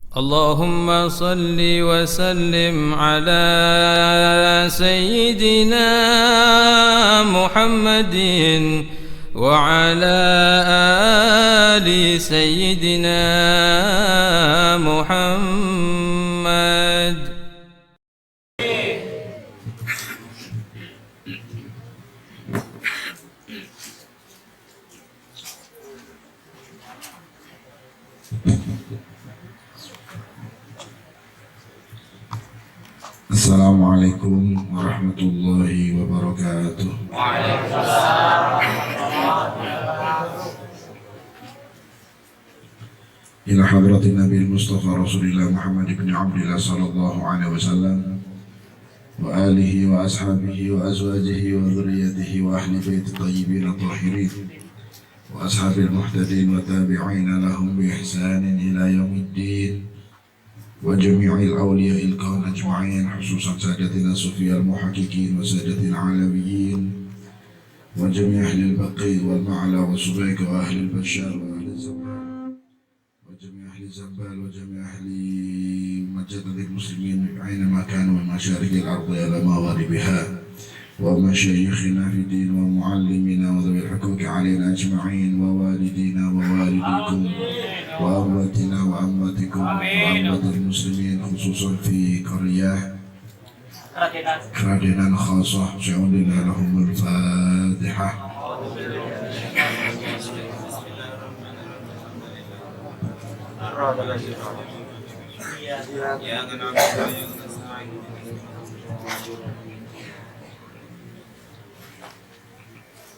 اللهم صل وسلم على سيدنا محمد وعلى آل سيدنا محمد. Assalamualaikum warahmatullahi wabarakatuh. Waalaikumsalam warahmatullahi wabarakatuh. Ila hadratin Nabi Mustafa Rasulillah Muhammad ibn Abdillah sallallahu alaihi wasallam wa alihi wa ashabihi wa azwajihi wa dhurriyyatihi wa ahli baiti tayyibin at-tahirin wa ashabil muhtadin wa tabi'ina lahum bi ihsanin ila yaumiddin wa jami'il awliya'il kawn ajma'in, khususan sadatina sufiyal muhaqqiqin wa sadatil alawiyin wa jami' ahlil baqi wal ma'la wa subayka wa ahlil bashar wa ahlil zambal wa jami' ahli zambal wa jami' ahli majadadil muslimin aina ma kanu wa masyariqil ardi ala magharibiha wa masyayikhina fi din wa muallimina wa dhabil huquqi alaina ajma'in wa walidina wa walidikum wa amwatina wa amwatikum wa amwatil muslimin, khususan fi qaryah Keradenan khasah sya'unillah lahumul fatihah.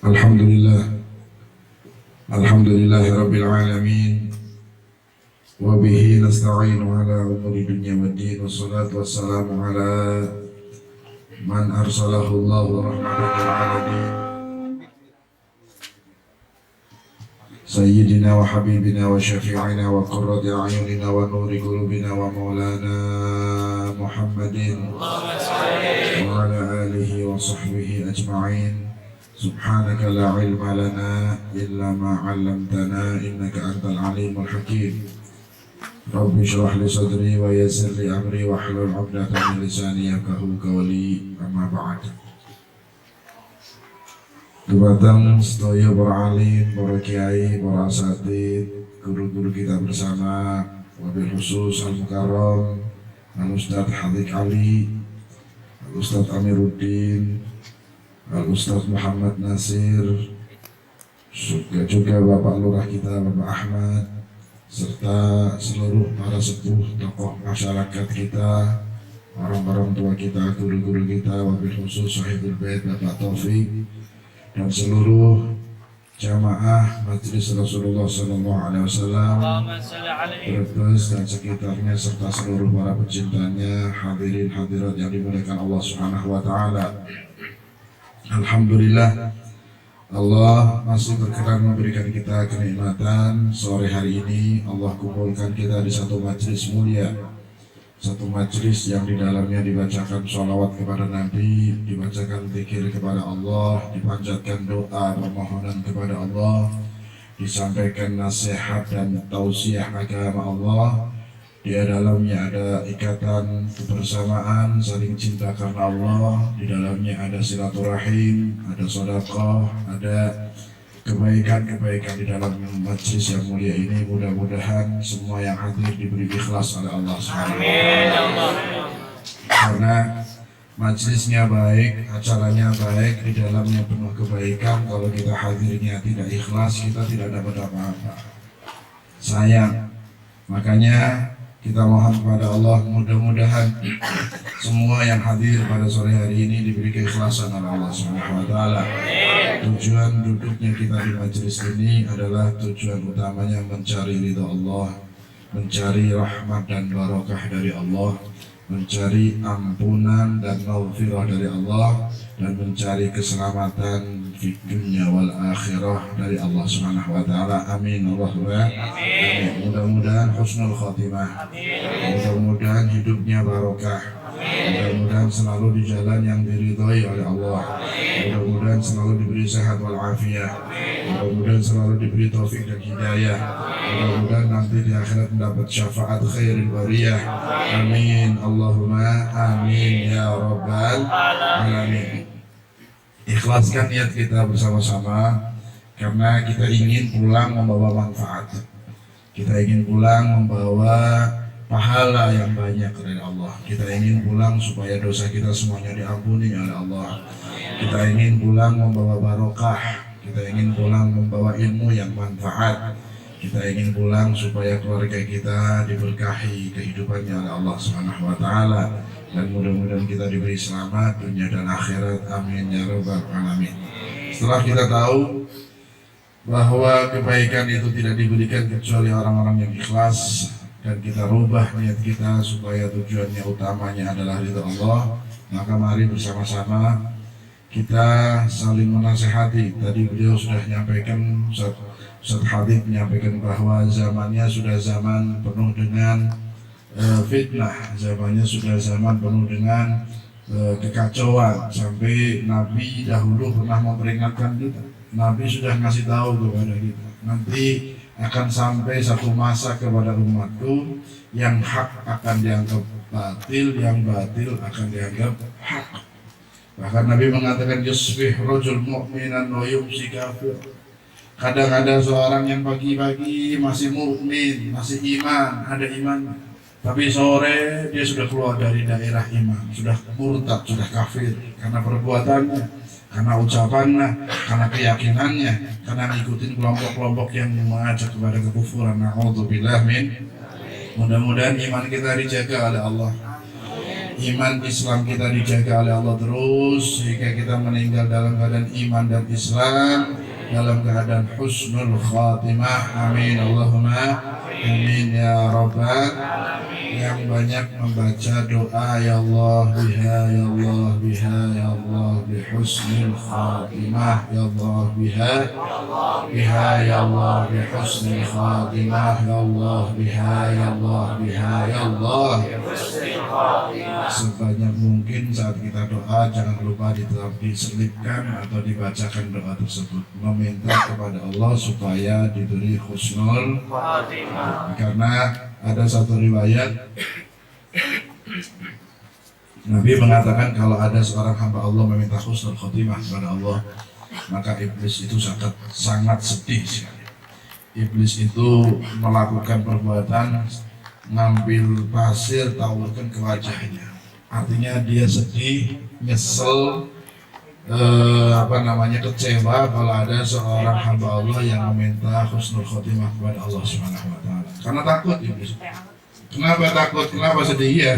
Alhamdulillah rabbil alamin wa bihi nasta'inu ala umuri dunya waddin, wassalatu wassalamu ala man arsalahu Allahu rahmatan lil alamin sayyidina wa habibina wa syafi'ina wa qurrati a'yunina wa nuri qulubina wa maulana Muhammadin wa ala alihi wa sahbihi ajma'in. Subhanaka la ilma lana illa ma 'allamtana innaka antal alimul hakim. Rabbi shrah li sadri wa yassir li amri wa hlul 'uqdatam min lisani yafqahu qawli, amma ba'd. Dumateng sedaya para alim, para kiai, para asatidz, guru-guru kita bersama, wabil khusus Al-Mukarram Al-Ustadz Hadik Ali, Al-Ustadz Amiruddin, Al-Ustadz Muhammad Nasir, juga Bapak Lurah kita, Bapak Ahmad, serta seluruh para sepuh tokoh masyarakat kita, orang-orang tua kita, guru-guru kita, wabil khusus Sahibul Bait Bapak Taufik, dan seluruh jamaah Majelis Rasulullah SAW, Brebes dan sekitarnya, serta seluruh para pecintanya, hadirin hadirat yang dimuliakan Allah Subhanahu wa Ta'ala. Alhamdulillah, Allah masih berkenan memberikan kita kenikmatan sore hari ini. Allah kumpulkan kita di satu majelis mulia, satu majelis yang di dalamnya dibacakan sholawat kepada Nabi, dibacakan zikir kepada Allah, dipanjatkan doa permohonan kepada Allah, disampaikan nasihat dan tausiah agama Allah. Di dalamnya ada ikatan kebersamaan, saling cinta karena Allah. Di dalamnya ada silaturahim, ada sedekah, ada kebaikan-kebaikan di dalam majlis yang mulia ini. Mudah-mudahan semua yang hadir diberi ikhlas oleh Allah SWT. Karena majlisnya baik, acaranya baik, di dalamnya penuh kebaikan. Kalau kita hadirnya tidak ikhlas, kita tidak dapat apa-apa. Sayang. Makanya kita mohon kepada Allah, mudah-mudahan semua yang hadir pada sore hari ini diberi keikhlasan oleh Allah Subhanahu wa Ta'ala. Tujuan duduknya kita di majelis ini adalah tujuan utamanya mencari ridha Allah, mencari rahmat dan barakah dari Allah, mencari ampunan dan maghfirah dari Allah, dan mencari keselamatan di dunia wal akhirah dari Allah Subhanahu wa Ta'ala. Amin Allahumma amin. Mudah-mudahan husnul khatimah, mudah-mudahan hidupnya barokah, Mudah-mudahan selalu di jalan yang diridhoi oleh Allah. Mudah-mudahan selalu diberi sehat walafiat. Mudah-mudahan selalu diberi taufik dan hidayah. Mudah-mudahan nanti di akhirat mendapat syafaat khairul bariyah. Amin. Allahumma amin ya rabbal alamin. Ikhlaskan niat kita bersama-sama karena kita ingin pulang membawa manfaat. Kita ingin pulang membawa pahala yang banyak dari Allah. Kita ingin pulang supaya dosa kita semuanya diampuni oleh Allah. Kita ingin pulang membawa barokah. Kita ingin pulang membawa ilmu yang manfaat. Kita ingin pulang supaya keluarga kita diberkahi kehidupannya oleh Allah Subhanahu wa taala, dan mudah-mudahan kita diberi selamat dunia dan akhirat. Amin ya rabbal alamin. Setelah kita tahu bahwa kebaikan itu tidak diberikan kecuali orang-orang yang ikhlas, dan kita rubah niat kita supaya tujuannya utamanya adalah ridha Allah, maka mari bersama-sama kita saling menasehati. Tadi beliau sudah menyampaikan, Ustaz Habib menyampaikan bahwa zamannya sudah zaman penuh dengan fitnah, zamannya sudah zaman penuh dengan kekacauan, sampai Nabi dahulu pernah memperingatkan kita. Nabi sudah ngasih tahu kepada kita, nanti akan sampai satu masa kepada umatku yang hak akan dianggap batil, yang batil akan dianggap hak. Bahkan Nabi mengatakan yusbih rajul mu'minan wa yumsi kafir. Kadang ada seorang yang pagi-pagi masih mukmin, masih iman, ada iman, tapi sore dia sudah keluar dari daerah iman, sudah murtad, sudah kafir karena perbuatannya, karena ucapannya, karena keyakinannya, karena ngikutin kelompok-kelompok yang mengajak kepada kekufuran. Na'udzubillah min. Mudah-mudahan iman kita dijaga oleh Allah. Iman Islam kita dijaga oleh Allah terus sehingga kita meninggal dalam keadaan iman dan Islam, dalam keadaan husnul khatimah. Amin Allahumma amin ya rabbal. Yang banyak membaca doa ya Allah biha, ya Allah biha, ya Allah bihusnul khatimah, ya Allah biha, biha ya Allah bihusnul khatimah, ya Allah biha, ya Allah biha, ya Allah. Sebanyak mungkin saat kita doa jangan lupa diselipkan atau dibacakan doa tersebut, meminta kepada Allah supaya diberi husnul khatimah. Karena ada satu riwayat Nabi mengatakan kalau ada seorang hamba Allah meminta husnul khatimah kepada Allah, maka iblis itu sangat sedih sekali. Iblis itu melakukan perbuatan ngambil pasir taburkan ke wajahnya. Artinya dia sedih, nyesel, kecewa kalau ada seorang hamba Allah yang meminta husnul khotimah kepada Allah Subhanahu wa taala. Karena takut iblis. Kenapa takut? Kenapa sedih ya?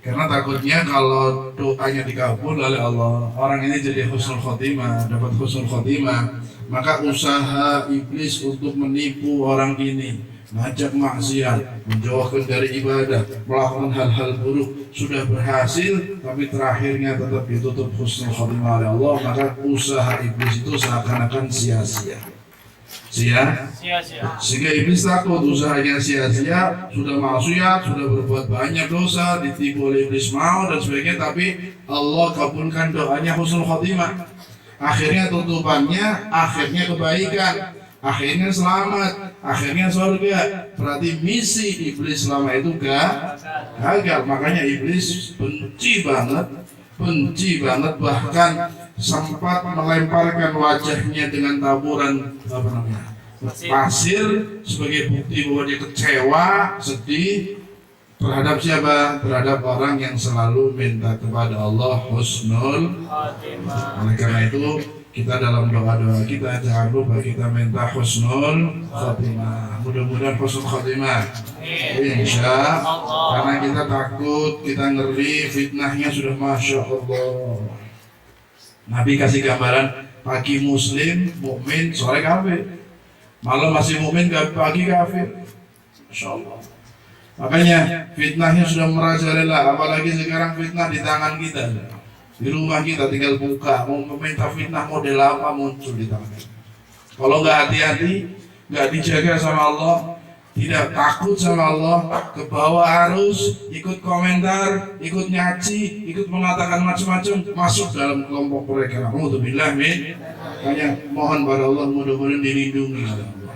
Karena takutnya kalau doanya dikabul oleh Allah, orang ini jadi husnul khotimah, dapat husnul khotimah, maka usaha iblis untuk menipu orang ini, ngajak maksiat, menjauhkan dari ibadah, melakukan hal-hal buruk sudah berhasil, tapi terakhirnya tetap ditutup husnul khatimah oleh Allah, maka usaha iblis itu seakan-akan sia-sia. Sehingga iblis takut usahanya sia-sia, sudah maksiat, sudah berbuat banyak dosa, ditipu oleh iblis mau dan sebagainya, tapi Allah kabulkan doanya husnul khatimah. Akhirnya tutupannya, akhirnya kebaikan, akhirnya selamat, akhirnya surga. Berarti misi iblis selama itu gagal. Makanya iblis benci banget, bahkan sempat melemparkan wajahnya dengan taburan pasir sebagai bukti bahwa dia kecewa, sedih terhadap siapa? Terhadap orang yang selalu minta kepada Allah husnul khatimah. Oleh karena itu kita dalam doa-doa kita jangan lupa kita minta husnul khatimah. Mudah-mudahan husnul khatimah. Insya Allah. Karena kita takut, kita ngeri, fitnahnya sudah masya Allah. Nabi kasih gambaran pagi muslim, mukmin, sore kafir. Malam masih mukmin, pagi kafir. Masya Allah. Makanya fitnahnya sudah merajalela, apalagi sekarang fitnah di tangan kita. Di rumah kita tinggal buka, mau meminta fitnah model apa muncul di tangan kita. Kalau nggak hati-hati, nggak dijaga sama Allah, tidak takut sama Allah, ke bawah arus, ikut komentar, ikut nyaci, ikut mengatakan macam-macam, masuk dalam kelompok mereka. Alhamdulillah, hanya mohon pada Allah mudah-mudahan dilindungi oleh Allah,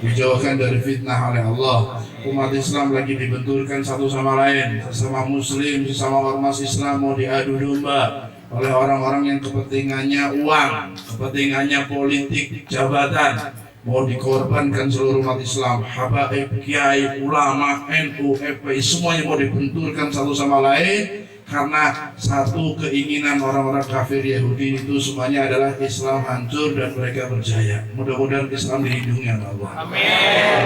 dijauhkan dari fitnah oleh Allah. Umat Islam lagi dibenturkan satu sama lain, sesama muslim, sesama ormas Islam mau diadu domba oleh orang-orang yang kepentingannya uang, kepentingannya politik, jabatan, mau dikorbankan seluruh umat Islam, habaib, kiai, ulama, NU, FPI, semuanya mau dibenturkan satu sama lain karena satu keinginan orang-orang kafir Yahudi itu semuanya adalah Islam hancur dan mereka berjaya. Mudah-mudahan Islam dilindungi oleh Allah. Amin.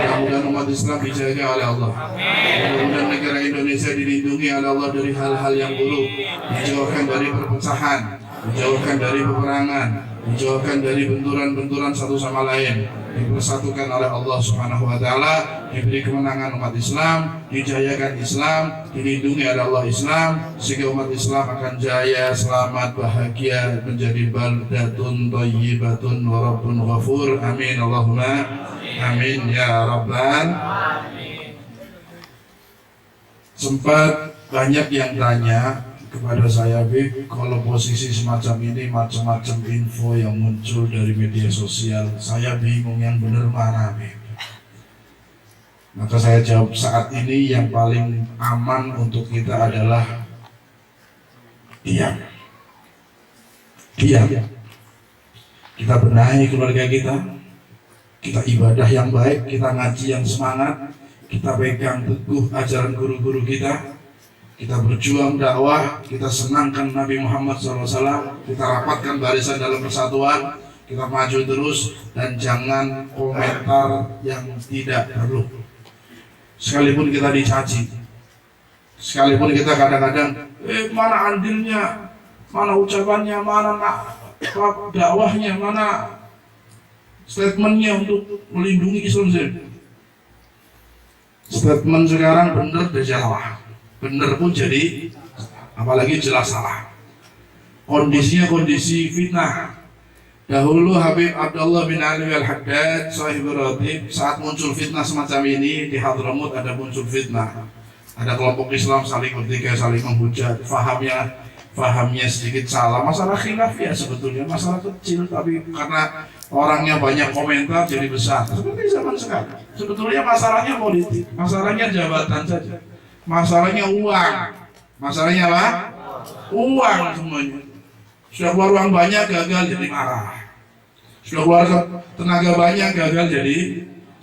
Mudah-mudahan umat Islam dijaga oleh Allah. Amin. Mudah-mudahan negara Indonesia dilindungi oleh Allah dari hal-hal yang buruk, dijauhkan dari perpecahan, dijauhkan dari peperangan, dijauhkan dari benturan-benturan satu sama lain, dipersatukan oleh Allah Subhanahu wa taala, diberi kemenangan umat Islam, dijayakan Islam, dilindungi oleh Allah Islam, sehingga umat Islam akan jaya, selamat, bahagia, menjadi baldatun thayyibatun wa rabbun ghafur. Amin Allahumma amin ya rabbal alamin. Sempat banyak yang tanya kepada saya, Bib, kalau posisi semacam ini, macam-macam info yang muncul dari media sosial, saya bingung yang benar mana, Bib. Maka saya jawab, saat ini yang paling aman untuk kita adalah diam. Diam. Kita benahi keluarga kita ibadah yang baik, kita ngaji yang semangat, kita pegang teguh ajaran guru-guru kita berjuang dakwah, kita senangkan Nabi Muhammad SAW, kita rapatkan barisan dalam persatuan, kita maju terus, dan jangan komentar yang tidak perlu. Sekalipun kita dicaci, sekalipun kita kadang-kadang, mana andilnya, mana ucapannya, mana dakwahnya, mana statementnya untuk melindungi Islam. Statement sekarang benar dan salah. Benar pun jadi, apalagi jelas salah. Kondisinya kondisi fitnah. Dahulu Habib Abdullah bin Ali al-Haddad, Sahibul Ratib, saat muncul fitnah semacam ini di Hadramut, ada muncul fitnah. Ada kelompok Islam saling bertikai, saling menghujat, fahamnya sedikit salah. Masalah khilaf ya sebetulnya masalah kecil, tapi karena orangnya banyak komentar jadi besar. Seperti zaman sekarang. Sebetulnya masalahnya politik, masalahnya jabatan saja. Masalahnya uang. Masalahnya apa? Uang semuanya. Sudah keluar uang banyak, gagal jadi marah. Sudah keluar tenaga banyak, gagal jadi.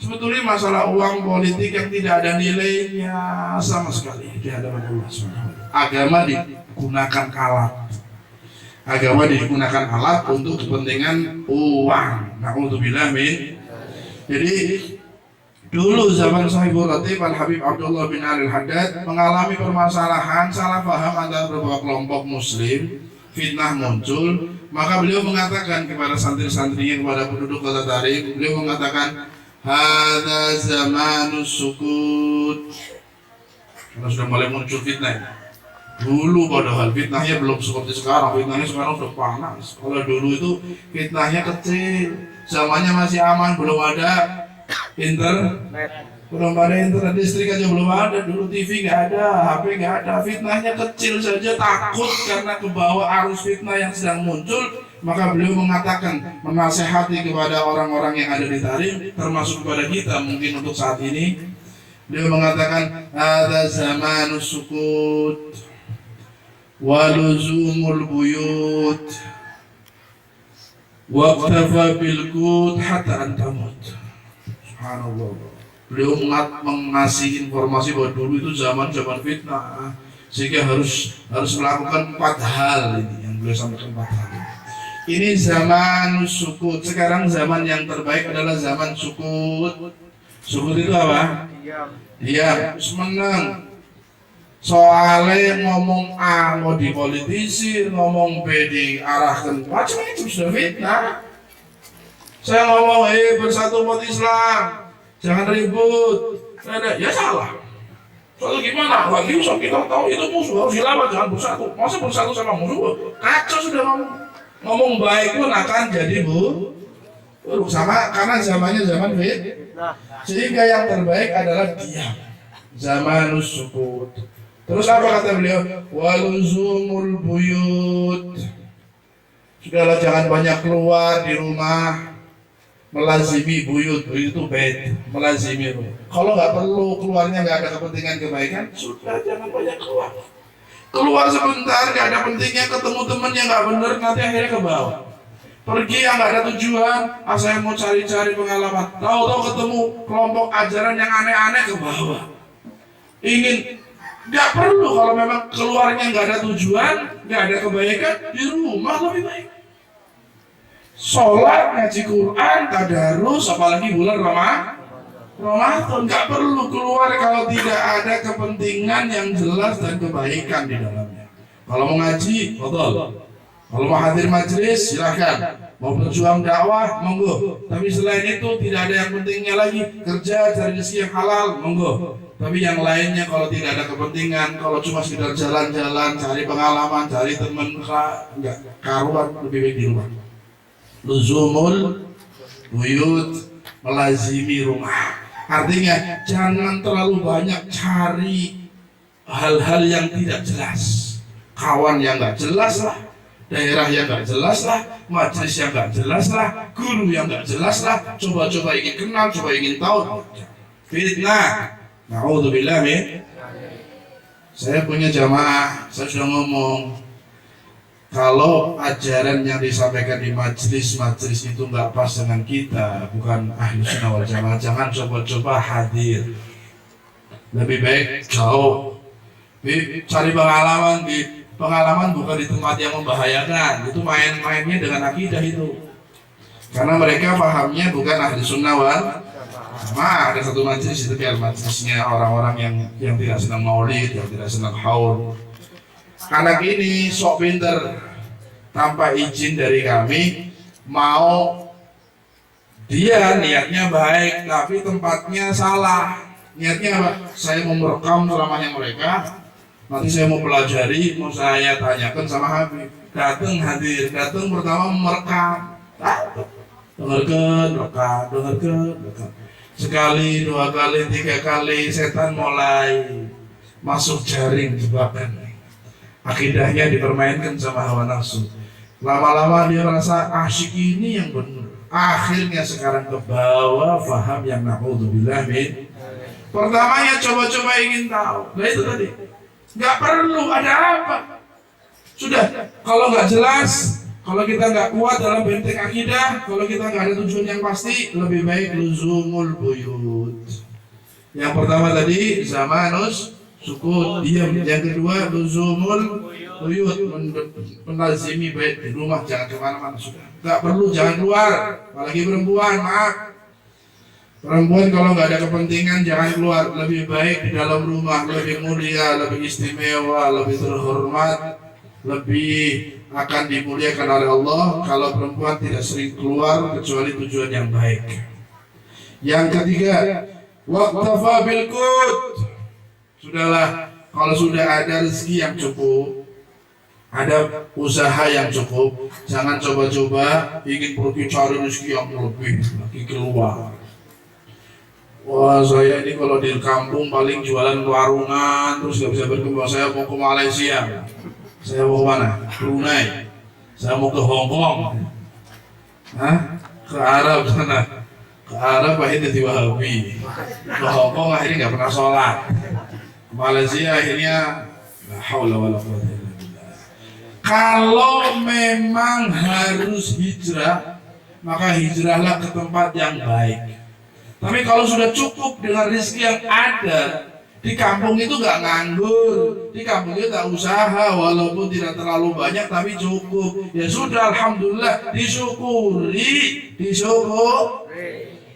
Sebetulnya masalah uang politik yang tidak ada nilainya sama sekali di hadapan Allah SWT. Agama digunakan alat. Agama digunakan alat untuk kepentingan uang. Na'udzubillah min. Jadi dulu zaman Sahibul Ratib Al-Habib Abdullah bin Ali Al-Haddad mengalami permasalahan salah paham antara beberapa kelompok muslim, fitnah muncul, maka beliau mengatakan kepada santri-santrinya, kepada penduduk Kota Tarim, beliau mengatakan, hadza zamanus sukut. Karena sudah mulai muncul fitnah. Dulu padahal fitnahnya belum seperti sekarang, fitnahnya sekarang sudah panas. Kalau dulu itu fitnahnya kecil, zamannya masih aman, belum ada internet, belum ada internet listrik aja belum ada, dulu TV nggak ada, HP nggak ada, fitnahnya kecil saja, takut karena kebawa arus fitnah yang sedang muncul, maka beliau mengatakan, menasehati kepada orang-orang yang ada di Tarim, termasuk kepada kita mungkin untuk saat ini, beliau mengatakan, ada zamanus sukut, waluzumul buyut, waqtafa bilkut hatta antamut. Subhanallah. Beliau mengasih informasi bahwa dulu itu zaman fitnah, sehingga harus melakukan 4 hal ini yang beliau sampaikan 4 hal. Ini zaman sukut. Sekarang zaman yang terbaik adalah zaman sukut. Sukut itu apa? Diam. Menang. Soalnya ngomong A mau dipolitisi, ngomong B diarahkan macam-macam, sudah fitnah. Saya ngomong, bersatu umat Islam, jangan ribut. Ya salah. Soalnya gimana? Lagi usah kita tahu itu musuh, harus dilawan, jangan bersatu. Masa bersatu sama musuh? Kacau sudah ngomong baik pun akan jadi Sama karena zamannya zaman fitnah. Sehingga yang terbaik adalah diam. Zamanus sukut. Terus apa kata beliau? Waluzumul buyut. Sudahlah jangan banyak keluar di rumah. Melazimi buyut itu bed, melazimi rumah. Kalau nggak perlu keluarnya, nggak ada kepentingan kebaikan, sudah jangan banyak keluar. Keluar sebentar, nggak ada pentingnya, ketemu temen yang nggak bener, nanti akhirnya ke bawah. Pergi yang nggak ada tujuan, saya mau cari-cari pengalaman, tahu-tahu ketemu kelompok ajaran yang aneh-aneh, ke bawah. Nggak perlu. Kalau memang keluarnya nggak ada tujuan, nggak ada kebaikan, di rumah lebih baik. Sholat, ngaji Quran, tadarus, apalagi bulan Ramadan, nggak perlu keluar kalau tidak ada kepentingan yang jelas dan kebaikan di dalamnya. Kalau mau ngaji, betul. Kalau mau hadir majelis, silahkan. Mau berjuang dakwah, monggo. Tapi selain itu tidak ada yang pentingnya lagi. Kerja, cari rezeki yang halal, monggo. Tapi yang lainnya kalau tidak ada kepentingan, kalau cuma sekedar jalan-jalan, cari pengalaman, cari teman, nggak karuan, lebih baik di rumah. Luzumul buyut, melazimi rumah. Artinya jangan terlalu banyak cari hal-hal yang tidak jelas. Kawan yang nggak jelas lah, daerah yang nggak jelas lah, majelis yang nggak jelas lah, guru yang nggak jelas lah. Coba-coba ingin kenal, coba ingin tahu. Fitnah. Na'udzubillah min. Saya punya jamaah, saya sudah ngomong. Kalau ajaran yang disampaikan di majelis itu nggak pas dengan kita, bukan ahli sunnah wal jamaah, jangan coba-coba hadir. Lebih baik jauh. Cari pengalaman, di pengalaman bukan di tempat yang membahayakan. Itu main-mainnya dengan akidah itu. Karena mereka pahamnya bukan ahli sunnah wal jamaah. Ada satu majelis itu biar majelisnya orang-orang yang tidak senang maulid, yang tidak senang haul. Anak ini sok pinter, tanpa izin dari kami, mau dia niatnya baik tapi tempatnya salah. Niatnya apa? Saya mau merekam ceramahnya mereka, nanti saya mau pelajari, mau saya tanyakan sama Habib. Datang hadir, datang pertama merekam, dengarkan, rekam. Sekali, dua kali, tiga kali, setan mulai masuk jaring jebakan. Akidahnya dipermainkan sama hawa nafsu. Lama-lama dia merasa asyik ini yang benar. Akhirnya sekarang ke bawah faham yang na'udzubillah min. Pertamanya coba-coba ingin tahu. Nah itu tadi. Nggak perlu, ada apa? Sudah, kalau nggak jelas, kalau kita nggak kuat dalam benteng akidah, kalau kita nggak ada tujuan yang pasti, lebih baik luzumul buyut. Yang pertama tadi zamanus sukut, diam. Yang kedua luzumul buyut, melazimi bait di rumah, jangan kemana-mana. Sudah, nggak perlu, jangan keluar. Apalagi perempuan, maaf. Perempuan kalau nggak ada kepentingan jangan keluar. Lebih baik di dalam rumah, lebih mulia, lebih istimewa, lebih terhormat, lebih akan dimuliakan oleh Allah kalau perempuan tidak sering keluar kecuali tujuan yang baik. Yang ketiga, waqtafa bil qut. Sudahlah, kalau sudah ada rezeki yang cukup, ada usaha yang cukup, jangan coba-coba ingin pergi cari rezeki yang lebih lagi keluar. Wah, saya ini kalau di kampung paling jualan warungan, terus gak bisa berkembang. Saya mau ke Malaysia, saya mau ke mana? Brunei, saya mau ke Hong Kong, ke Arab sana. Ke Arab akhirnya jadi Wahabi, ke Hong Kong akhirnya nggak pernah sholat, ke Malaysia akhirnya la haula wala quwwata illa billah. Kalau memang harus hijrah, maka hijrahlah ke tempat yang baik. Tapi kalau sudah cukup dengan rezeki yang ada, di kampung itu nggak nganggur, di kampung itu tak usaha, walaupun tidak terlalu banyak tapi cukup. Ya sudah, alhamdulillah, disyukuri.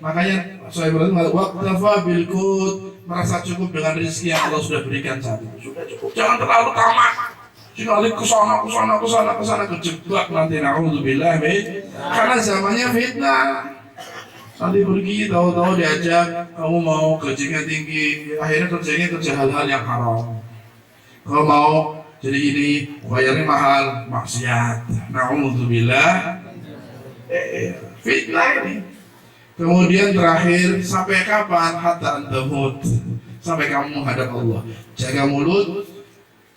Makanya saya berkata, waqtafa bil qut, merasa cukup dengan rezeki yang Allah sudah berikan saat itu. Sudah cukup, jangan terlalu tamak. Sekali kesana kejebak nanti, na'udzubillah min. Karena zamannya fitnah. Nanti pergi tahu-tahu diajak, kamu mau gajinya tinggi, akhirnya kerja hal-hal yang haram. Kalau mau jadi ini, bayarnya mahal, maksiat. Na'udzubillah. Fitnah ini. Kemudian terakhir, sampai kapan? Hatta antamut, sampai kamu menghadap Allah. Jaga mulut,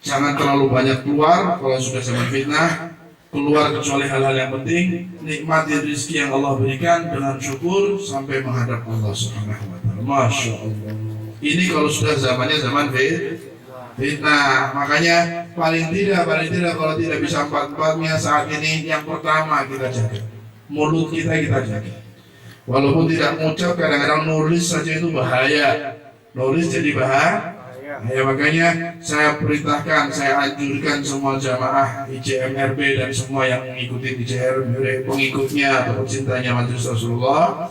jangan terlalu banyak keluar kalau sudah zaman fitnah. Keluar kecuali hal-hal yang penting. Nikmati rezeki yang Allah berikan dengan syukur sampai menghadap Allah Subhanahu wa taala. Masya Allah. Ini kalau sudah zamannya zaman fitnah. Makanya paling tidak kalau tidak bisa empat-empatnya saat ini, yang pertama kita jaga mulut kita jaga. Walaupun tidak mengucap, kadang-kadang nulis saja itu bahaya. Nulis jadi bahaya. Makanya saya perintahkan, saya anjurkan semua jamaah IJMRB dan semua yang mengikuti IJMRB, pengikutnya atau pecintanya Majelis Rasulullah,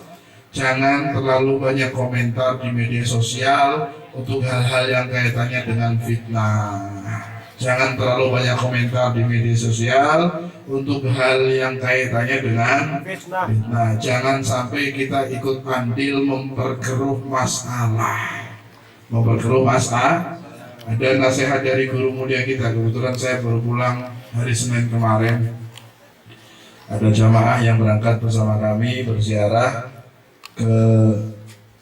jangan terlalu banyak komentar di media sosial untuk hal-hal yang kaitannya dengan fitnah. Jangan terlalu banyak komentar di media sosial untuk hal yang kaitannya dengan fitnah. Jangan sampai kita ikut andil memperkeruh masalah. Ada nasihat dari guru mulia kita. Kebetulan saya baru pulang hari Senin kemarin. Ada jamaah yang berangkat bersama kami berziarah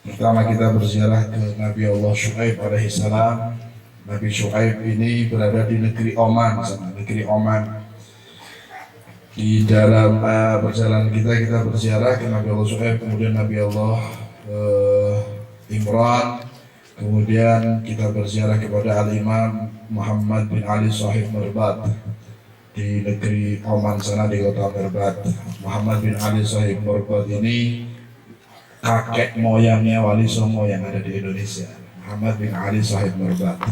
pertama kita berziarah ke Nabi Allah Syuaib alaihi salam. Nabi Syuaib ini berada di negeri Oman, Di dalam perjalanan kita berziarah ke Nabi Allah Syuaib, kemudian Nabi Allah Imran, kemudian kita berziarah kepada Al-Imam Muhammad bin Ali Sahib Merbat di negeri Oman sana, di kota Merbat. Muhammad bin Ali Sahib Merbat ini kakek moyangnya Wali Songo yang ada di Indonesia. Muhammad bin Ali Sahib Merbat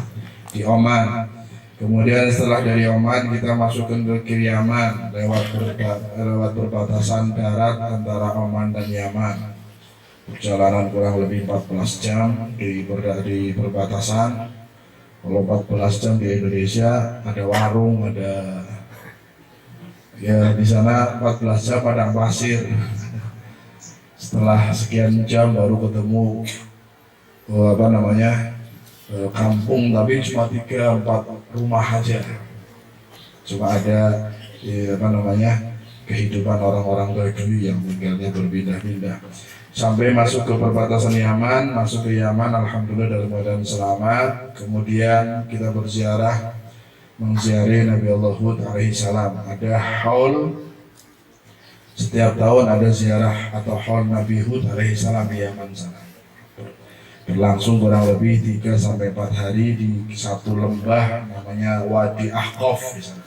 di Oman. Kemudian setelah dari Oman kita masuk ke negeri Yaman lewat perbatasan darat antara Oman dan Yaman. Perjalanan kurang lebih 14 jam di perbatasan. Kalau 14 jam di Indonesia ada warung, ada ya di sana 14 jam padang pasir. Setelah sekian jam baru ketemu kampung, tapi cuma 3-4 rumah aja. Cuma ada kehidupan orang-orang Badui yang tinggalnya berpindah-pindah. Sampai masuk ke perbatasan Yaman, alhamdulillah dalam keadaan selamat. Kemudian kita berziarah mengziarahi Nabi Allah Hud alaihi salam. Ada haul, setiap tahun ada ziarah atau haul Nabi Hud alaihi salam di Yaman sana. Berlangsung kurang lebih 3-4 hari di satu lembah namanya Wadi Ahqaf di sana.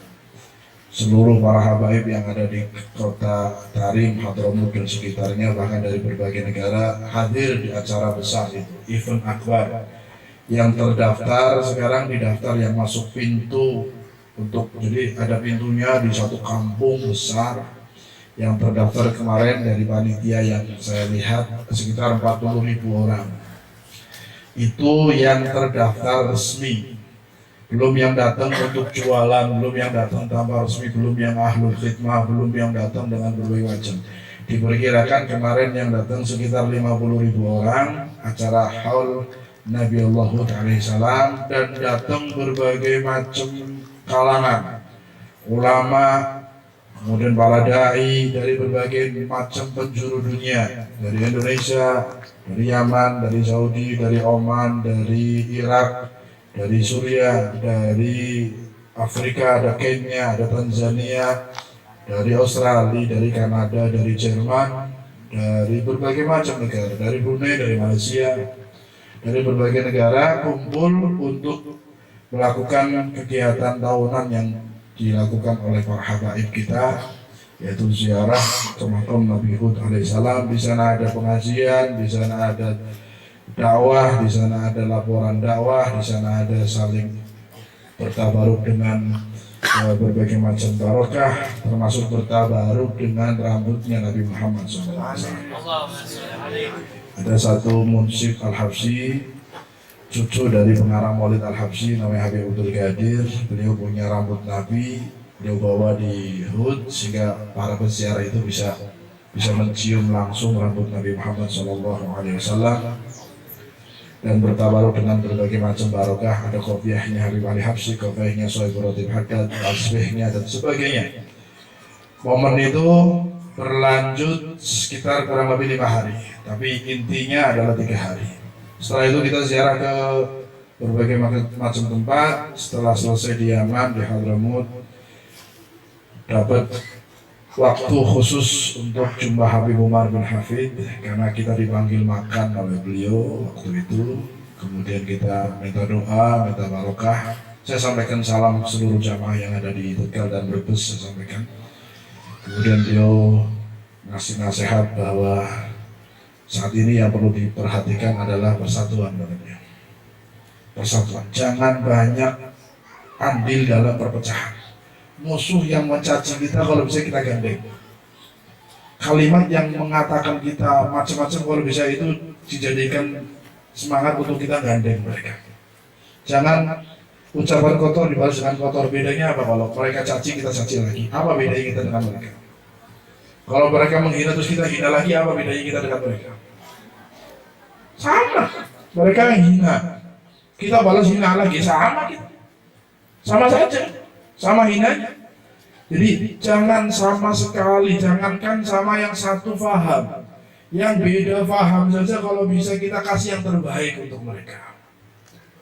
Seluruh para habaib yang ada di kota Tarim, Hadramut dan sekitarnya, bahkan dari berbagai negara hadir di acara besar itu, event akbar. Yang terdaftar sekarang di daftar yang masuk pintu jadi ada pintunya di satu kampung besar. Yang terdaftar kemarin dari panitia yang saya lihat sekitar 40.000 orang. Itu yang terdaftar resmi, belum yang datang untuk jualan, belum yang datang tanpa resmi, belum yang ahlul khidmah, belum yang datang dengan berbagai macam. Diperkirakan kemarin yang datang sekitar 50.000 orang acara haul Nabi Allah Hud alaihi salam, dan datang berbagai macam kalangan, ulama, kemudian para dai dari berbagai macam penjuru dunia, dari Indonesia, dari Yaman, dari Saudi, dari Oman, dari Irak, dari Suriah, dari Afrika, ada Kenya, ada Tanzania, dari Australia, dari Kanada, dari Jerman, dari berbagai macam negara, dari Brunei, dari Malaysia, dari berbagai negara kumpul untuk melakukan kegiatan tahunan yang dilakukan oleh para habaib kita, yaitu ziarah ke makam Nabi Hud alaihissalam. Di sana ada pengajian, di sana ada dakwah, di sana ada laporan dakwah, di sana ada saling bertabaruk dengan berbagai macam barokah, termasuk bertabaruk dengan rambutnya Nabi Muhammad SAW. Ada satu munsif Al-Habsyi, cucu dari pengarang Maulid Al-Habsyi, namanya Habib Abdul Qadir. Beliau punya rambut Nabi, beliau bawa di Hud sehingga para peziarah itu bisa mencium langsung rambut Nabi Muhammad SAW dan bertabaruk dengan berbagai macam barokah. Ada kopiahnya Habib Ali Habsyi, kopiahnya Sohibul Rotib Haddad, tasbihnya dan sebagainya. Momen itu berlanjut sekitar kurang lebih 5 hari, tapi intinya adalah 3 hari. Setelah itu kita ziarah ke berbagai macam tempat. Setelah selesai di Yaman, di Hadramut, dapat waktu khusus untuk jumpa Habib Umar bin Hafid karena kita dipanggil makan oleh beliau waktu itu. Kemudian kita minta doa, minta barokah. Saya sampaikan salam seluruh jamaah yang ada di Tegal dan Brebes, saya sampaikan. Kemudian beliau ngasih nasihat bahwa saat ini yang perlu diperhatikan adalah persatuan, katanya. Persatuan, jangan banyak andil dalam perpecahan. Musuh yang mencaci kita kalau bisa kita gandeng. Kalimat yang mengatakan kita macam-macam kalau bisa itu dijadikan semangat untuk kita gandeng mereka. Jangan ucapan kotor dibalas dengan kotor. Bedanya apa? Kalau mereka caci, kita caci lagi. Apa bedanya kita dengan mereka? Kalau mereka menghina terus kita hina lagi, apa bedanya kita dengan mereka? Sama. Mereka yang hina, kita balas hina lagi, sama kita. Sama saja, sama hinanya. Jadi jangan sama sekali, jangankan sama yang satu faham, yang beda faham saja kalau bisa kita kasih yang terbaik untuk mereka.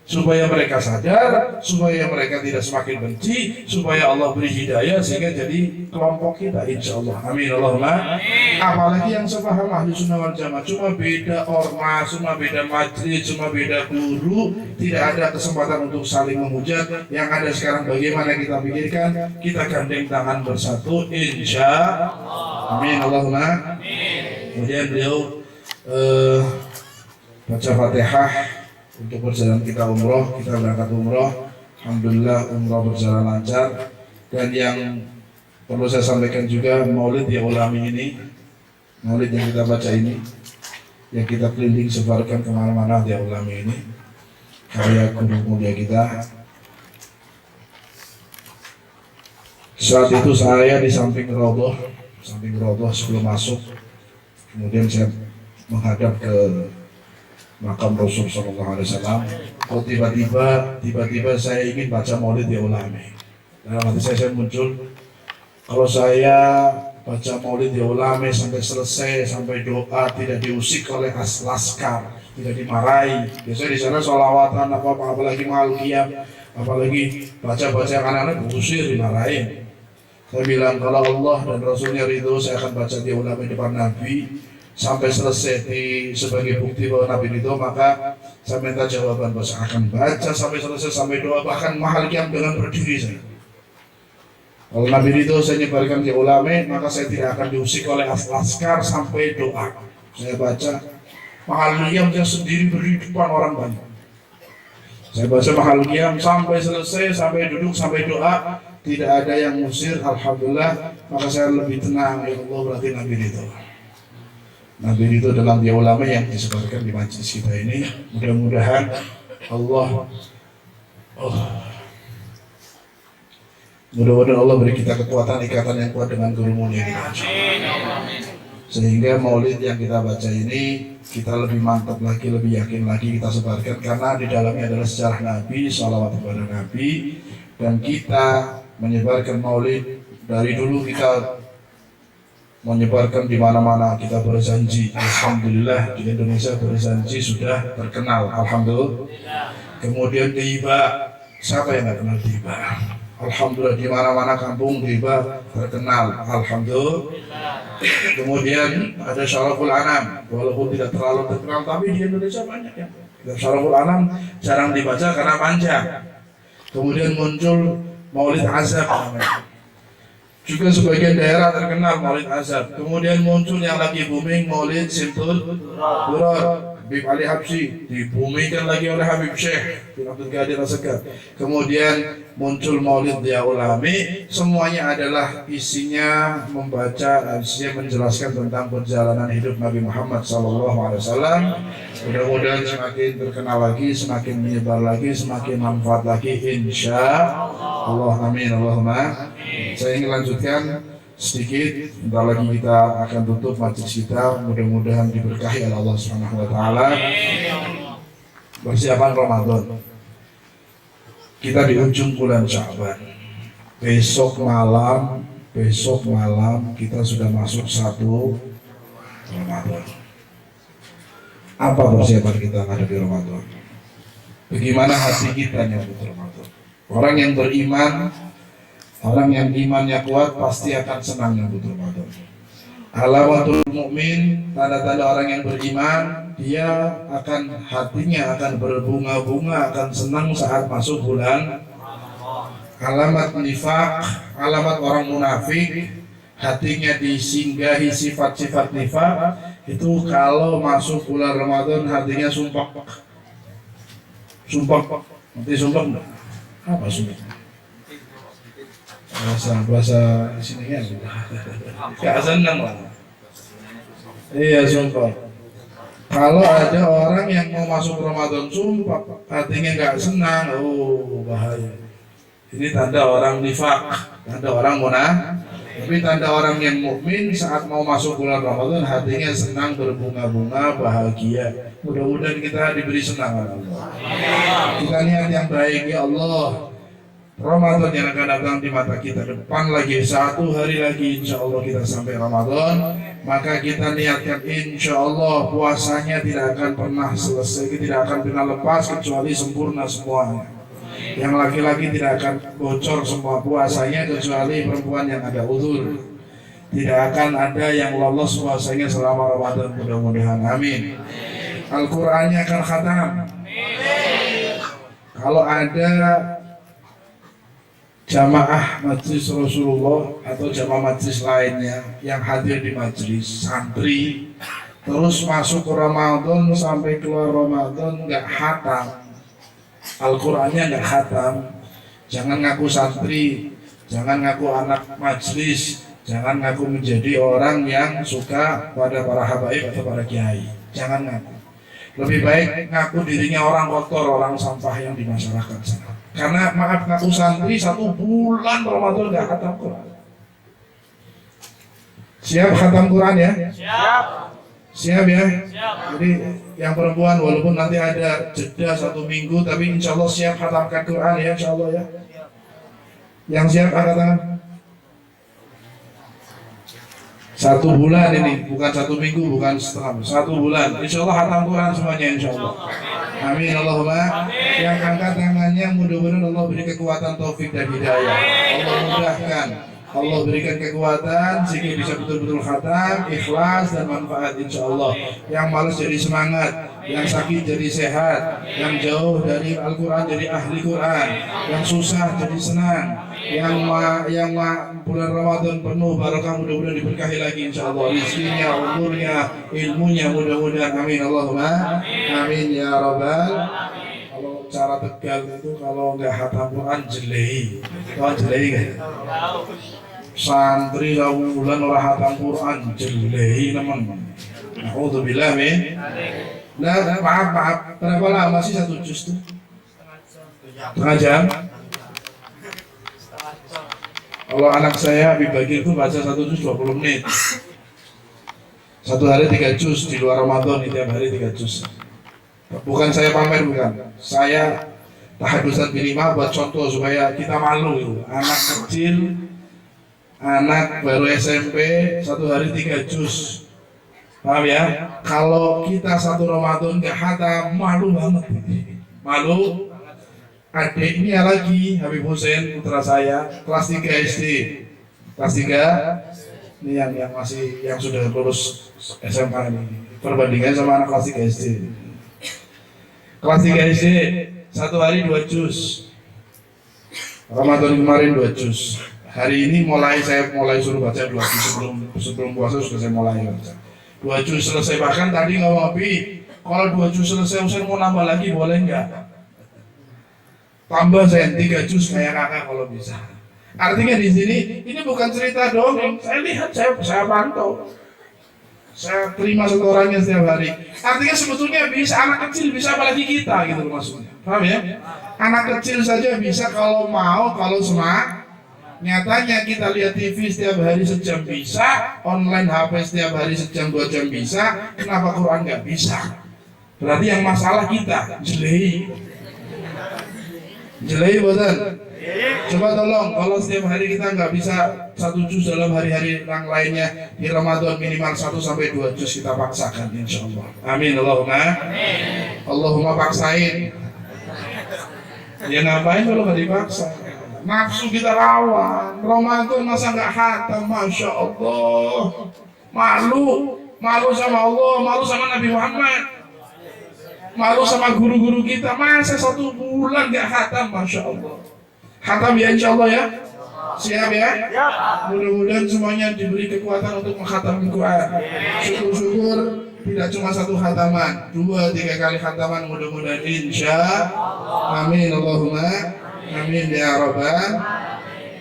Supaya mereka sadar, supaya mereka tidak semakin benci, supaya Allah beri hidayah sehingga jadi kelompok kita, insya Allah. Amin Allahumma. Apalagi yang sepaham ahli sunnah wal jamaah, cuma beda ormas, cuma beda majlis, cuma beda guru, tidak ada kesempatan untuk saling menghujat. Yang ada sekarang bagaimana kita pikirkan, kita gandeng tangan bersatu, insya Allah. Amin Allahumma. Kemudian beliau baca Fatihah untuk perjalanan kita umroh, kita berangkat umroh. Alhamdulillah umroh berjalan lancar. Dan yang perlu saya sampaikan juga, maulid ya ulami ini, maulid yang kita baca ini, yang kita keliling sebarkan kemana-mana ya ulami ini, karya guru mulia kita. Saat itu saya di samping roboh sebelum masuk, kemudian saya menghadap ke makam Rasul Sallallahu Alaihi Wasallam. Kok tiba-tiba saya ingin baca maulid ya ulami. Dalam hati saya muncul, kalau saya baca maulid ya ulami sampai selesai, sampai doa tidak diusik oleh laskar, tidak dimarahi. Biasanya di sana sholawatan apalagi mahal qiyam, apalagi baca-baca yang anak-anak diusir, dimarahin. Saya bilang kalau Allah dan Rasulnya ridho, saya akan baca dia ulama depan Nabi sampai selesai sebagai bukti bahwa Nabi ridho. Maka saya minta jawaban bahwa saya akan baca sampai selesai, sampai doa, bahkan mahal qiyam dengan berdiri saya. Kalau Nabi ridho saya nyebarkan dia ulama, maka saya tidak akan diusik oleh laskar sampai doa. Saya baca mahal qiyam saya sendiri berdiri depan orang banyak. Saya baca mahal qiyam sampai selesai, sampai duduk, sampai doa, tidak ada yang musir. Alhamdulillah, maka saya lebih tenang. Ya Allah, berarti Nabi ridho. Nabi ridho dalam dia ulama yang disebarkan di majlis kita ini. Mudah-mudahan mudah-mudahan Allah beri kita kekuatan, ikatan yang kuat dengan guru mulia kita. Sehingga maulid yang kita baca ini kita lebih mantap lagi, lebih yakin lagi kita sebarkan, karena di dalamnya adalah sejarah Nabi, salawat kepada Nabi. Dan kita menyebarkan maulid dari dulu, kita menyebarkan di mana-mana, kita berjanji. Alhamdulillah di Indonesia berjanji sudah terkenal, alhamdulillah. Kemudian tiba, siapa yang nggak kenal tiba? Alhamdulillah di mana-mana kampung tiba terkenal, alhamdulillah. Kemudian ada Syaraful Anam, walaupun tidak terlalu terkenal tapi di Indonesia banyak ya. Syaraful Anam jarang dibaca karena panjang. Kemudian muncul Maulid Azab namanya. Juga sebagian daerah terkenal Maulid Azab. Kemudian muncul yang lagi booming Maulid Simtul Duror, Habib Ali Habsyi, dibumingkan lagi oleh Habib Syekh bin Abdul Qadir As-Segar. Kemudian muncul Maulid Dia Ulami, semuanya adalah isinya membaca, isinya menjelaskan tentang perjalanan hidup Nabi Muhammad SAW. Mudah-mudahan semakin terkenal lagi, semakin menyebar lagi, semakin manfaat lagi, insya Allah. Amin Allahumma. Saya ingin lanjutkan sedikit, bentar lagi kita akan tutup majlis kita. Mudah-mudahan diberkahi oleh Allah Subhanahu wa taala. Persiapan Ramadan. Kita di ujung bulan Sya'ban. Besok malam besok malam kita sudah masuk 1 Ramadan. Apa persiapan kita menghadapi Ramadan? Bagaimana hati kita nyambut Ramadan? Orang yang beriman, orang yang imannya kuat pasti akan senang nyambut Ramadan. Alamatul mukmin, tanda-tanda orang yang beriman, dia akan hatinya akan berbunga-bunga, akan senang saat masuk bulan. Alamat nifak, alamat orang munafik, hatinya disinggahi sifat-sifat nifak, itu kalau masuk bulan Ramadan hatinya sumpah. Sumpah, nanti sumpah enggak? Apa sumpah? Bahasa sininya gak senang lah. Iya sumpah. Kalau ada orang yang mau masuk Ramadan sumpah, hatinya gak senang, oh bahaya. Ini tanda orang nifak, tanda orang munafik. Tapi tanda orang yang mukmin saat mau masuk bulan Ramadan hatinya senang, berbunga-bunga, bahagia. Mudah-mudahan kita diberi senang oleh Allah. Kita niat yang baik, ya Allah. Ramadan yang akan datang di mata kita depan lagi 1 hari lagi, insya Allah kita sampai Ramadan. Maka kita niatkan insya Allah puasanya tidak akan pernah selesai, tidak akan pernah lepas kecuali sempurna semuanya. Yang laki-laki tidak akan bocor semua puasanya kecuali perempuan yang ada uzur. Tidak akan ada yang lolos puasanya selama Ramadan, mudah-mudahan, amin. Al-Qur'annya akan khatam. Kalau ada jamaah majlis Rasulullah atau jamaah majlis lainnya yang hadir di majlis santri terus masuk ke Ramadan sampai keluar Ramadan nggak khatam Al-Qur'annya, nggak khatam, jangan ngaku santri, jangan ngaku anak majlis, jangan ngaku menjadi orang yang suka pada para habaib atau para kiai, jangan ngaku. Lebih baik ngaku dirinya orang kotor, orang sampah yang di masyarakat sana. Karena maaf, ngaku santri 1 bulan Ramadan gak khatam Quran. Siap khatam Quran ya? Siap. Siap ya? Siap. Jadi yang perempuan walaupun nanti ada jeda 1 minggu, tapi insya Allah siap khatamkan Quran ya, insya Allah ya. Yang siap angkat tangan. 1 bulan ini, bukan 1 minggu, bukan setengah, 1 bulan. Insya Allah khatam Quran semuanya, insya Allah. Amin Allahumma. Yang angkat tangannya mudah-mudahan Allah beri kekuatan, taufik dan hidayah. Allah mudahkan, Allah berikan kekuatan sehingga bisa betul-betul khatam, ikhlas dan manfaat insya Allah. Yang malas jadi semangat, yang sakit jadi sehat, yang jauh dari Al-Quran jadi ahli Quran, yang susah jadi senang, yang bulan Ramadan penuh barokah mudah-mudahan diberkahi lagi insya Allah, rizkinya, umurnya, ilmunya mudah-mudahan, amin Allahumma amin ya rabbal. Kalau cara Tegal itu kalau nggak khatam Quran jelehi, tahu jelehi kan? Santri 1 bulan orang khatam Quran jelehi teman. Alhamdulillah min. Nah, maaf, berapa lama sih 1 juz tuh? Setengah jam. Kalau anak saya Habib Bagir itu baca 1 juz 20 menit. 1 hari 3 juz, di luar Ramadan itu tiap hari 3 juz. Bukan saya pamer, bukan. Saya tahadusan binimah buat contoh supaya kita malu gitu. Anak kecil, anak baru SMP 1 hari 3 juz. Paham ya? Kalau kita 1 Ramadan gak khatam, malu banget. Malu. Adiknya lagi, Habib Hussein, putra saya, kelas 3 SD. Kelas 3, ini yang masih, yang sudah lulus SMA ini. Perbandingan sama anak kelas 3 SD. Kelas 3 SD, 1 hari 2 juz. Ramadan kemarin 2 juz. Hari ini saya mulai suruh baca 2 juz sebelum puasa sudah saya mulai baca. 2 juz selesai, bahkan tadi ngomong Abi, kalau 2 juz selesai saya mau nambah lagi boleh nggak? Tambah saya 3 juz kayak kakak kalau bisa. Artinya di sini ini bukan cerita dongeng. Saya lihat, saya pantau. Saya terima setorannya setiap hari. Artinya sebetulnya bisa, anak kecil bisa, apalagi kita gitu maksudnya. Paham ya? Anak kecil saja bisa kalau mau, kalau semangat. Nyatanya kita lihat TV setiap hari sejam bisa, online HP setiap hari sejam 2 jam bisa. Kenapa Quran nggak bisa? Berarti yang masalah kita jelehi. Jelehi bosan. Coba tolong, kalau setiap hari kita nggak bisa 1 juz dalam hari-hari yang lainnya. Di Ramadan minimal 1-2 juz kita paksakan insyaallah. Amin Allahumma. Allahumma paksain. Ya ngapain kalau nggak dipaksa? Nafsu kita lawan. Ramadan masa nggak khatam, masya Allah. Malu sama Allah, malu sama Nabi Muhammad, malu sama guru-guru kita. Masa 1 bulan nggak khatam, masya Allah. Khatam ya insya Allah ya. Siap ya? Mudah-mudahan semuanya diberi kekuatan untuk mengkhatam Al-Quran. Syukur-syukur tidak cuma 1 khataman, 2-3 kali khataman mudah-mudahan insya Allah. Amin Allahumma amin ya Rabbal.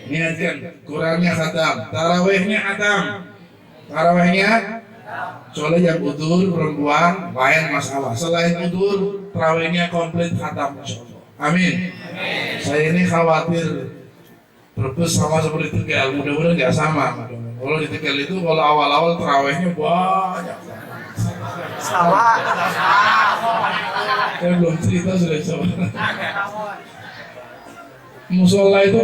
Niatkan Qurannya khatam, tarawihnya khatam. Tarawihnya soalnya yang udur perempuan lain masalah. Selain udur, tarawihnya komplit khatam insyaallah. Amin. Saya ini khawatir Brebes sama seperti Tegal, mudah-mudahan nggak sama. Kalau di Tegal itu kalau awal-awal tarawihnya banyak. Salah. Saya belum cerita sudah coba. Musola itu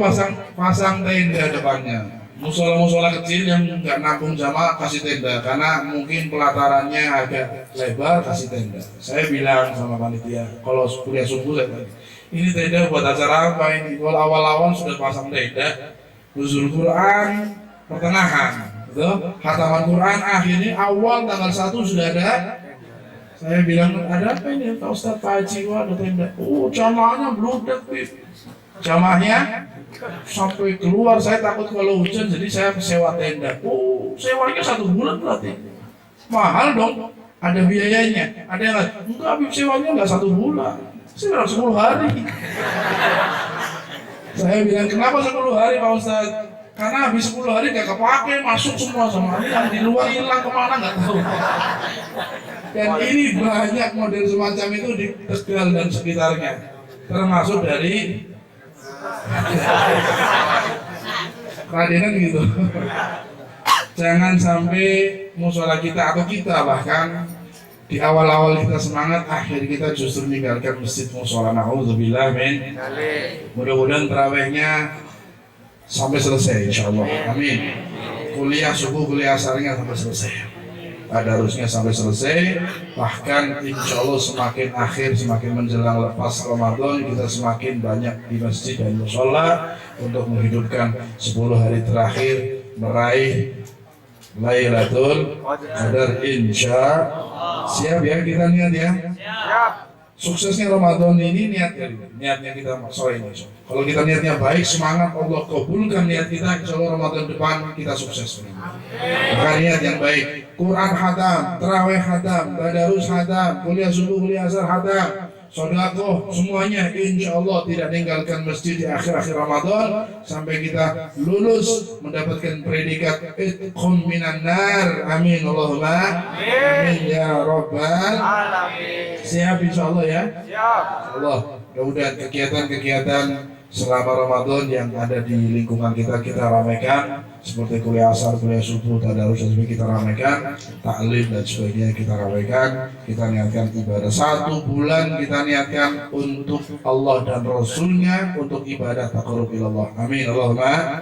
pasang tenda depannya. Musola kecil yang nggak nampung jamaah kasih tenda karena mungkin pelatarannya agak lebar kasih tenda. Saya bilang sama panitia kalau kuliah subuh saya tanya, ini tenda buat acara apa ini? Kalau awal-awal sudah pasang tenda, nuzul Quran pertengahan, betul? Khataman Quran akhirnya awal tanggal 1 sudah ada. Saya bilang ada apa ini Pak Ustadz Pak Haji, ada tenda. Oh jamaahnya bludak, jamaahnya sampai keluar. Saya takut kalau hujan jadi saya sewa tenda. Oh sewanya 1 bulan berarti mahal dong, ada biayanya. Ada yang enggak, habis sewanya enggak 1 bulan, saya 10 hari. Saya bilang kenapa 10 hari Pak Ustadz? Karena habis 10 hari gak kepake, masuk semua sama yang di luar hilang kemana nggak tahu. Dan ini banyak model semacam itu di Tegal dan sekitarnya, termasuk dari Radenan gitu. Jangan sampai musola kita atau kita bahkan di awal-awal kita semangat, akhir kita justru meninggalkan masjid musola. Na'udzubillah min. Mudah-mudahan tarawihnya sampai selesai insyaallah. Amin. Kuliah subuh, kuliah asarnya sampai selesai. Tadarusnya sampai selesai. Bahkan insyaallah semakin akhir, semakin menjelang lepas Ramadan, kita semakin banyak di masjid dan musola untuk menghidupkan 10 hari terakhir meraih Lailatul Qadar insya. Siap ya, kita niat ya. Suksesnya Ramadan ini niatnya kita sore ini. Kalau kita niatnya baik, semangat, Allah kabulkan niat kita, insyaallah Ramadan depan kita sukses. Maka niat yang baik, Quran khatam, tarawih khatam, tadarus khatam, kuliah subuh, kuliah asar khatam, sedekah, semuanya insyaallah tidak tinggalkan masjid di akhir-akhir Ramadan sampai kita lulus mendapatkan predikat itqun minan nar. Amin Allahumma amin ya rabbal alamin. Siap insyaallah ya. Siap. Allah, mudah-mudahan kegiatan-kegiatan selama Ramadan yang ada di lingkungan kita ramaikan, seperti kuliah asar, kuliah subuh, tadarus dan sebagainya kita ramaikan, taklim dan sebagainya kita ramaikan. Kita niatkan ibadah 1 bulan, kita niatkan untuk Allah dan Rasulnya, untuk ibadah taqarrub ilallah. Amin Allahumma.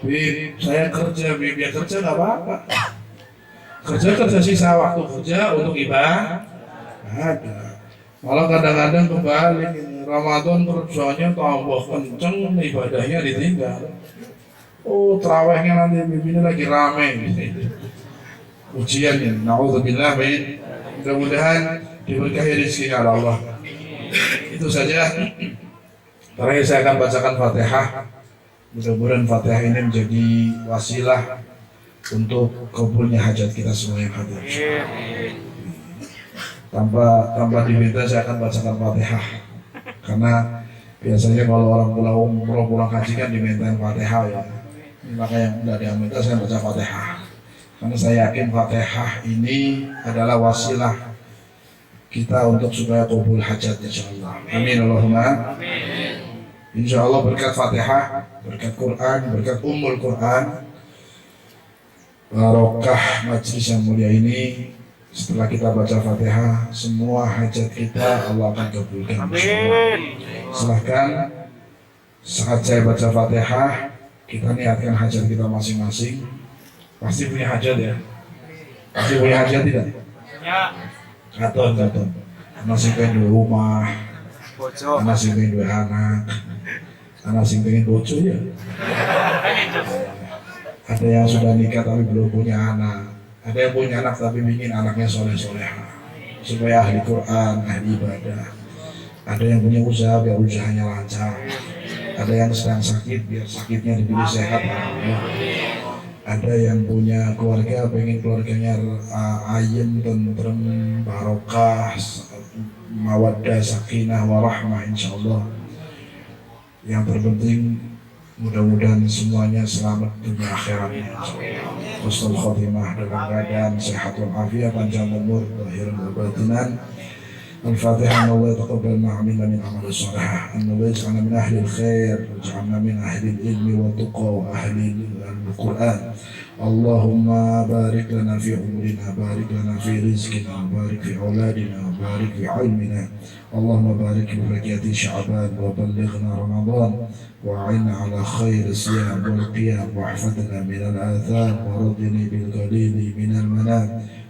Bib, saya kerja, Bib ya kerja nggak apa-apa. Kerja sisa waktu kerja untuk ibadah ada. Malah kadang-kadang kebalik, Ramadan kerjanya tambah kenceng, ibadahnya ditinggal. Oh, tarawihnya nanti ini lagi rame ujian ya. Na'udzubillah min. Mudah-mudahan diberkahi rezeki oleh Allah. Itu saja. Terakhir saya akan bacakan Fatihah. Mudah-mudahan Fatihah ini menjadi wasilah untuk kabulnya hajat kita semua yang hadir. Tanpa diminta saya akan bacakan Fatihah. Karena biasanya kalau orang pulang umroh, pulang haji kan dimintain Fatihah ya. Maka yang tidak diminta saya baca Fatihah. Karena saya yakin Fatihah ini adalah wasilah kita untuk supaya kabul hajat insyaallah. Amin Allahumma. Insyaallah berkat Fatihah, berkat Quran, berkat Ummul Quran, barokah majlis yang mulia ini. Setelah kita baca Fatihah, semua hajat kita Allah akan kabulkan. Amin. Silahkan saat saya baca Fatihah, kita niatkan hajat kita masing-masing. Pasti punya hajat ya? Pasti punya hajat tidak? Ya. Katon. Anak sing pengen dua rumah, Bojo. anak sing pengen dua anak, anak sing pengen bojo ya. Ada yang sudah nikah tapi belum punya anak. Ada yang punya anak tapi ingin anaknya soleh-soleha supaya ahli Quran, ahli ibadah. Ada yang punya usaha biar usahanya lancar. Ada yang sedang sakit biar sakitnya diberi sehat. Ada yang punya keluarga pengen keluarganya ayem, tentrem, barokah, mawaddah, sakinah, warahmah insyaallah. Yang terpenting mudah-mudahan semuanya selamat dunia akhiratnya. Husnul khotimah dalam keadaan sehat walafiat, panjang umur, zahir dan batinan. الفاتحة. الله يتقبل ما عملنا من عمل الصالح، أنه يجعلنا من أهل الخير، ويجعلنا من أهل العلم والتقى وأهل القرآن. اللهم بارك لنا في عمرنا، بارك لنا في رزقنا، وبارك في أولادنا، وبارك في علمنا. اللهم بارك في بقية شعبان وبلغنا رمضان، وأعنا على خير الصيام والقيام، واحفظنا من الآثام، وردني بالقليل من المنام،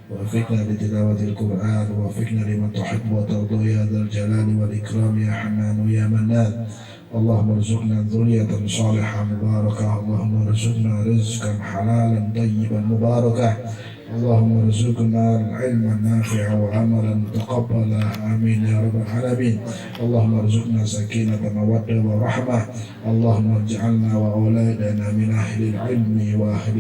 ووفقنا لتلاوة القرآن، ووفقنا لمن تحب وترضى يا ذا الجلال والإكرام يا حنان يا منان. اللهم ارزقنا ذرية صالحة مباركة، اللهم ارزقنا رزقا حلالا طيبا مباركا، اللهم ارزقنا العلم النافع وعملا متقبلا، آمين يا رب العالمين. اللهم ارزقنا سكينة مودة ورحمة، اللهم اجعلنا وأولادنا من أهل العلم وأهل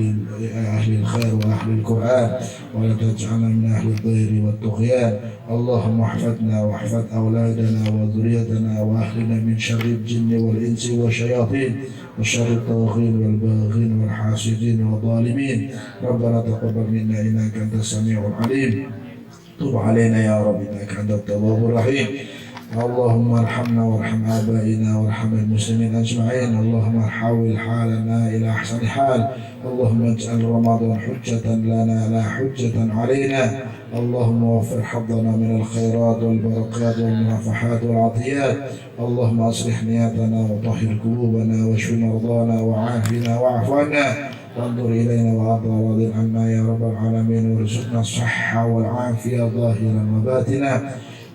الخير وأهل القرآن، ولا تجعلنا من أهل الضير والطغيان. اللهم احفظنا واحفظ أولادنا وذريتنا وأهلنا من شر الجن والإنس والشياطين، وشر الطاغين والباغين والحاسدين والظالمين. ربنا تقبل منا إنك أنت السميع العليم، تب علينا يا رب إنك أنت التواب الرحيم. اللهم ارحمنا وارحم آبائنا وارحم المسلمين أجمعين. اللهم حول حالنا إلى أحسن حال. اللهم اجعل رمضان حجة لنا لا حجة علينا. اللهم وفر حظنا من الخيرات والبركات والمنافحات والعطيات. اللهم أصلح نياتنا وطهر قلوبنا واشف مرضانا وعافنا واعف عنا، وانظر إلينا وأنت راض عنا يا رب العالمين، وارزقنا الصحة والعافية ظاهرا وباطنا،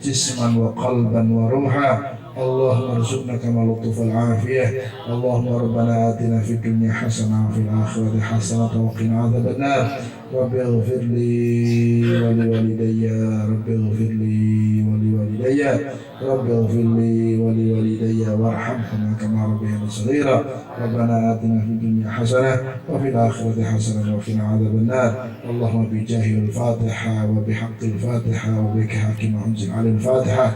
جسما وقلبا وروحا. اللهم ارزقنا كما لطف العافية. اللهم ربنا آتنا في الدنيا حسنة وفي الآخرة حسنة وقنا عذاب النار. رب اغفر لي ولوالدي، رب اغفر لي ولوالدي، رب اغفر لي ولوالدي وارحمهما كما ربياني صغيرا. ربنا آتنا في الدنيا حسنة وفي الآخرة حسنة وقنا عذاب النار. اللهم بجاه الفاتحة وبحق الفاتحة وبحق ما أنزل على الفاتحة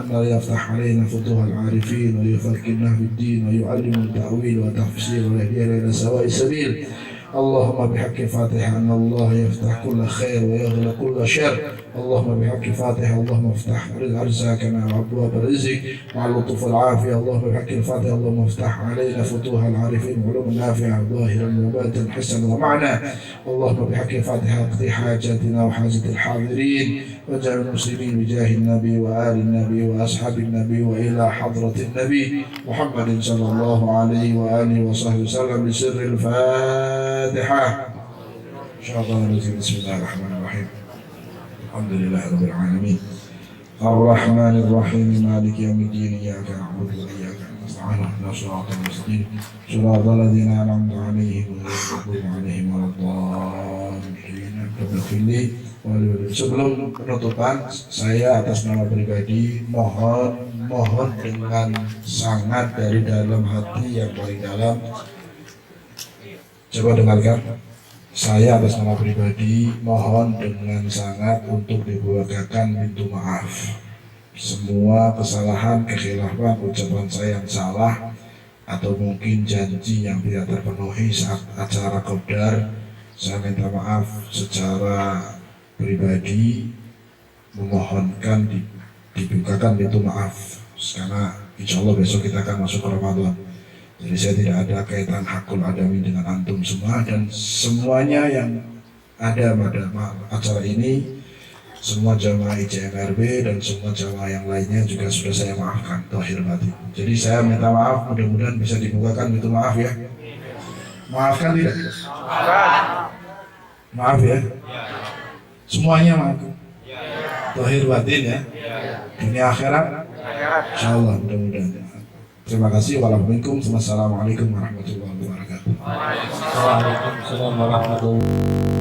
أن يفتح علينا فتوح العارفين، ويفكرنا في الدين، ويعلم التأويل والتفسير، ويهدينا إلى سواء السبيل. اللهم بحق الفاتحة أن الله يفتح كل خير ويغلق كل شر. اللهم بحق الفاتحة اللهم افتح أرزاقنا وأبواب الرزق مع اللطف والعافية. اللهم بحق الفاتحة اللهم افتح علينا فتوح العارفين وعلوم نافعة ظاهرا وباطنا حسنا ومعنى. اللهم بحق الفاتحة اقضي حاجاتنا وحاجة الحاضرين، وجعل المسلمين بجاه النبي وآل النبي وأصحاب النبي وإلى حضرة النبي محمد صلى الله عليه وآله وصحبه وسلم بسر الفاتحة. إن شاء الله بسم الله الرحمن الرحيم. الحمد لله رب العالمين الرحمن الرحيم مالك يوم الدين، إياك نعبد وإياك نستعين، اهدنا الصراط المستقيم صراط الذين أنعمت عليهم غير المغضوب عليهم ولا الضالين. Sebelum penutupan, saya atas nama pribadi mohon dengan sangat dari dalam hati yang paling dalam, coba dengarkan. Saya atas nama pribadi mohon dengan sangat untuk dibukakan pintu maaf. Semua kesalahan, kekhilafan, ucapan saya yang salah, atau mungkin janji yang tidak terpenuhi saat acara Kopdar, saya minta maaf secara pribadi, memohonkan dibukakan pintu maaf, karena insya Allah besok kita akan masuk ke Ramadan. Jadi saya tidak ada kaitan hakul adami dengan antum semua, dan semuanya yang ada pada acara ini, semua jamaah ICMRB dan semua jamaah yang lainnya juga sudah saya maafkan, zahir batin. Jadi saya minta maaf, mudah-mudahan bisa dibukakan pintu maaf ya. Maafkan tidak? Maafkan. Maaf ya. Semuanya maaf. Zahir batin ya. Dunia akhirat. Akhirat. Insyaallah mudah-mudahan. Terima kasih. Wassalamualaikum warahmatullahi wabarakatuh. Waalaikumsalam warahmatullahi wabarakatuh.